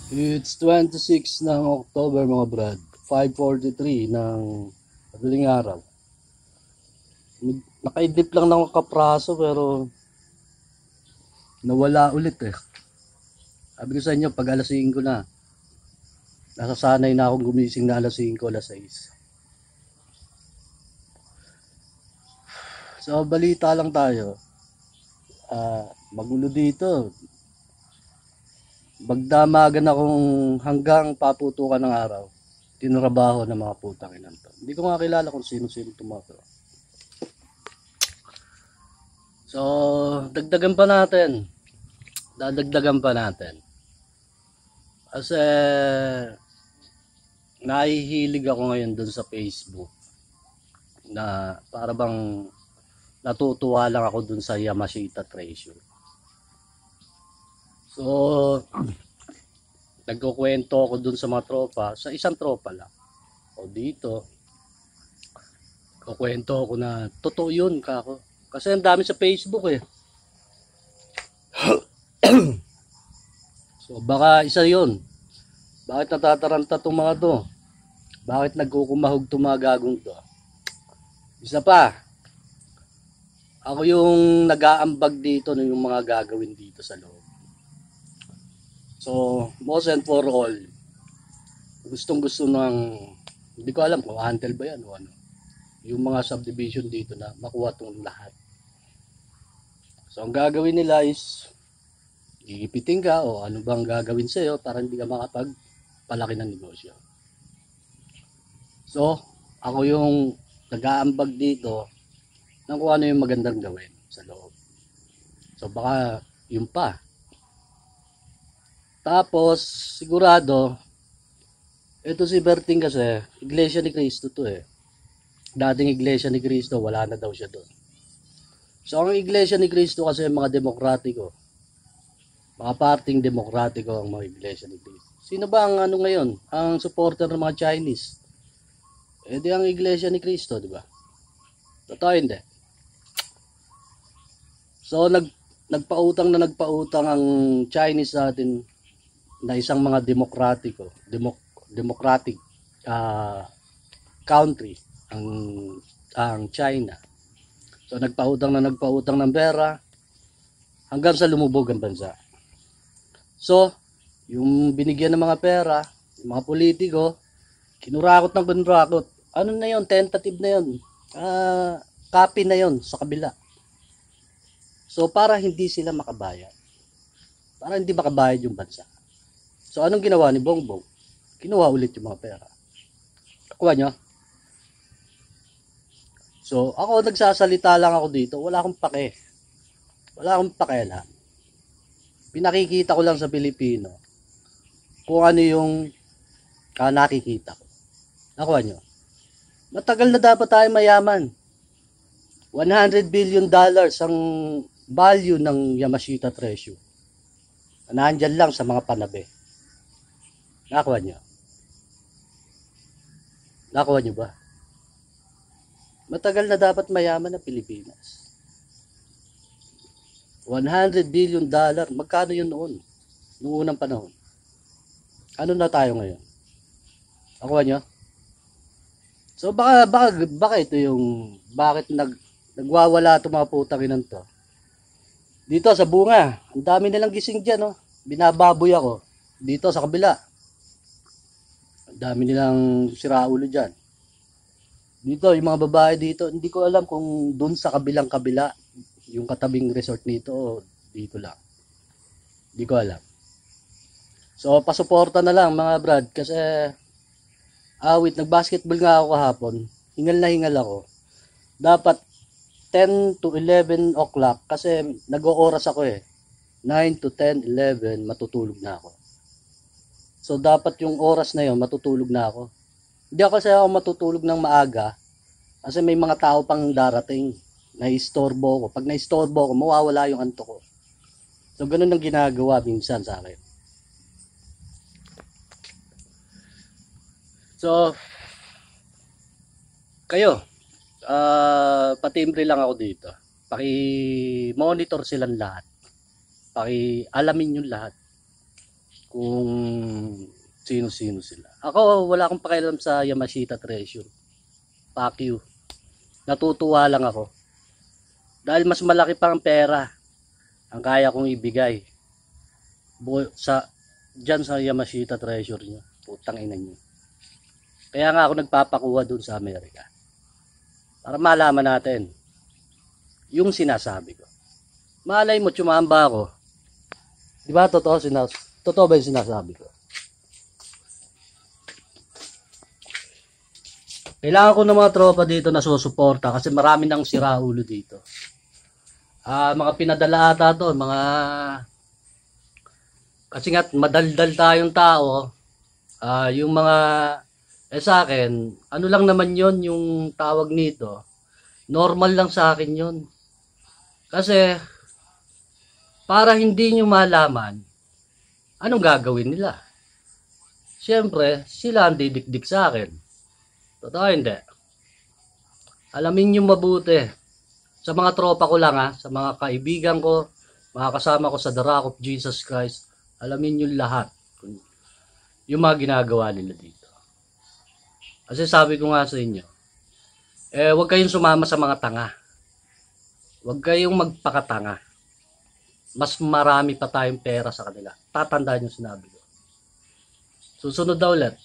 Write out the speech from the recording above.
It's 26 ng October mga brad. 5:43 ng madaling araw. Nakaidlip lang ng kapraso pero nawala ulit eh. Sabi ko sa inyo pag alas 5 na. Nasasanay na akong gumising na alas 5, alas 6. So balita lang tayo. Magulo dito. Magdamagan akong hanggang paputukan ng araw. Tinrabaho ng mga putang inan to. Hindi ko nga kilala kung sino-sino tumato. So, dagdagan pa natin. Dadagdagan pa natin. Kasi, nahihilig ako ngayon dun sa Facebook. Na para bang natutuwa lang ako dun sa Yamashita Treasure. So, nagkukwento ako dun sa mga tropa. Sa isang tropa lang. O dito, kukwento ako na totoo yun kako. Kasi ang dami sa Facebook eh. So baka isa yun. Bakit natataranta itong mga to? Bakit nagkukumahog itong mga gagong to? Isa pa. Ako yung nag-aambag dito ng yung mga gagawin dito sa loob. So, most and for all, gustong gusto ng, hindi ko alam kung until ba yan o ano. Yung mga subdivision dito na makuha itong lahat. So, ang gagawin nila is gigipitin ka o ano bang gagawin sa'yo para hindi ka makapagpalaki ng negosyo. So, ako yung nag-aambag dito ng kung ano yung magandang gawin sa loob. So, baka yun pa. Tapos, sigurado, ito si Berting kasi, Iglesia ni Cristo to eh. Dating Iglesia ni Cristo, wala na daw siya doon. So, ang Iglesia ni Cristo kasi mga demokratiko. Mga parting demokratiko ang mga Iglesia ni Cristo. Sino ba ang ano ngayon? Ang supporter ng mga Chinese? Eh di ang Iglesia ni Cristo, di ba? Totoo hindi. So, nagpautang ang Chinese sa atin na isang mga demokratiko, democratic country ang China. So nagpautang ng pera hanggang sa lumubog ang bansa. So yung binigyan ng mga pera, yung mga politiko, kinurakot. Ano na yon? Tentative na yon. Copy na yon sa kabila. So para hindi sila makabayad. Para hindi makabayad yung bansa. So anong ginawa ni Bongbong? Kinuha ulit yung mga pera. Nakuha nyo? So ako nagsasalita lang ako dito. Wala akong pake. Wala akong pakialam. Pinakikita ko lang sa Pilipino kung ano yung nakikita ko. Nakuha nyo? Matagal na dapat tayo mayaman. $100 billion ang value ng Yamashita Treasure. Nandyan lang sa mga panabe. Nakuha nyo? Nakuha nyo ba? Matagal na dapat mayaman ang Pilipinas. $100 billion. Magkano yun noon? Noong unang panahon. Ano na tayo ngayon? Nakuha nyo? So baka ito yung bakit nagwawala itong mga putang inan to. Dito sa bunga, ang dami nilang gising dyan, no? Binababoy ako. Dito sa kabila, ang dami nilang siraulo dyan. Dito, yung mga babae dito, hindi ko alam kung dun sa kabilang kabila, yung katabing resort nito o dito lang. Hindi ko alam. So, pasuporta na lang mga brad kasi nag-basketball nga ako kahapon. Hingal na hingal ako. Dapat 10 to 11 o'clock kasi nag-ooras ako eh. 9 to 10, 11, matutulog na ako. So, dapat yung oras na yon matutulog na ako. Hindi ako kasi ako matutulog ng maaga kasi may mga tao pang darating. Na-istorbo ko. Pag na-istorbo ko, mawawala yung antok ko. So, ganun ang ginagawa minsan sa akin. So, kayo, patimbre lang ako dito. Paki-monitor silang lahat. Paki-alamin yung lahat. Kung sino-sino sila. Ako, wala akong pakialam sa Yamashita Treasure. Fuck you. Natutuwa lang ako. Dahil mas malaki pa ang pera ang kaya kong ibigay dyan sa Yamashita Treasure nyo. Putang ina nyo. Kaya nga ako nagpapakuha dun sa Amerika. Para malaman natin yung sinasabi ko. Malay mo, tsumamba ako. Di ba totoo ba yung sinasabi ko? Kailangan ko ng mga tropa dito na susuporta kasi marami nang siraulo dito. Mga pinadala ata to, kasi nga madaldal tayong tao. Yung mga sa akin, ano lang naman yon yung tawag nito. Normal lang sa akin yon. Kasi para hindi nyo malaman anong gagawin nila. Siyempre, sila ang didikdik sa akin. Totoo hindi. Alamin nyo mabuti. Sa mga tropa ko lang sa mga kaibigan ko, mga kasama ko sa The Rock of Jesus Christ, alamin nyo lahat yung mga ginagawa nila dito. Kasi sabi ko nga sa inyo, huwag kayong sumama sa mga tanga. Huwag kayong magpakatanga. Mas marami pa tayong pera sa kanila. Tatandaan yung sinabi ko. Susunod na ulit.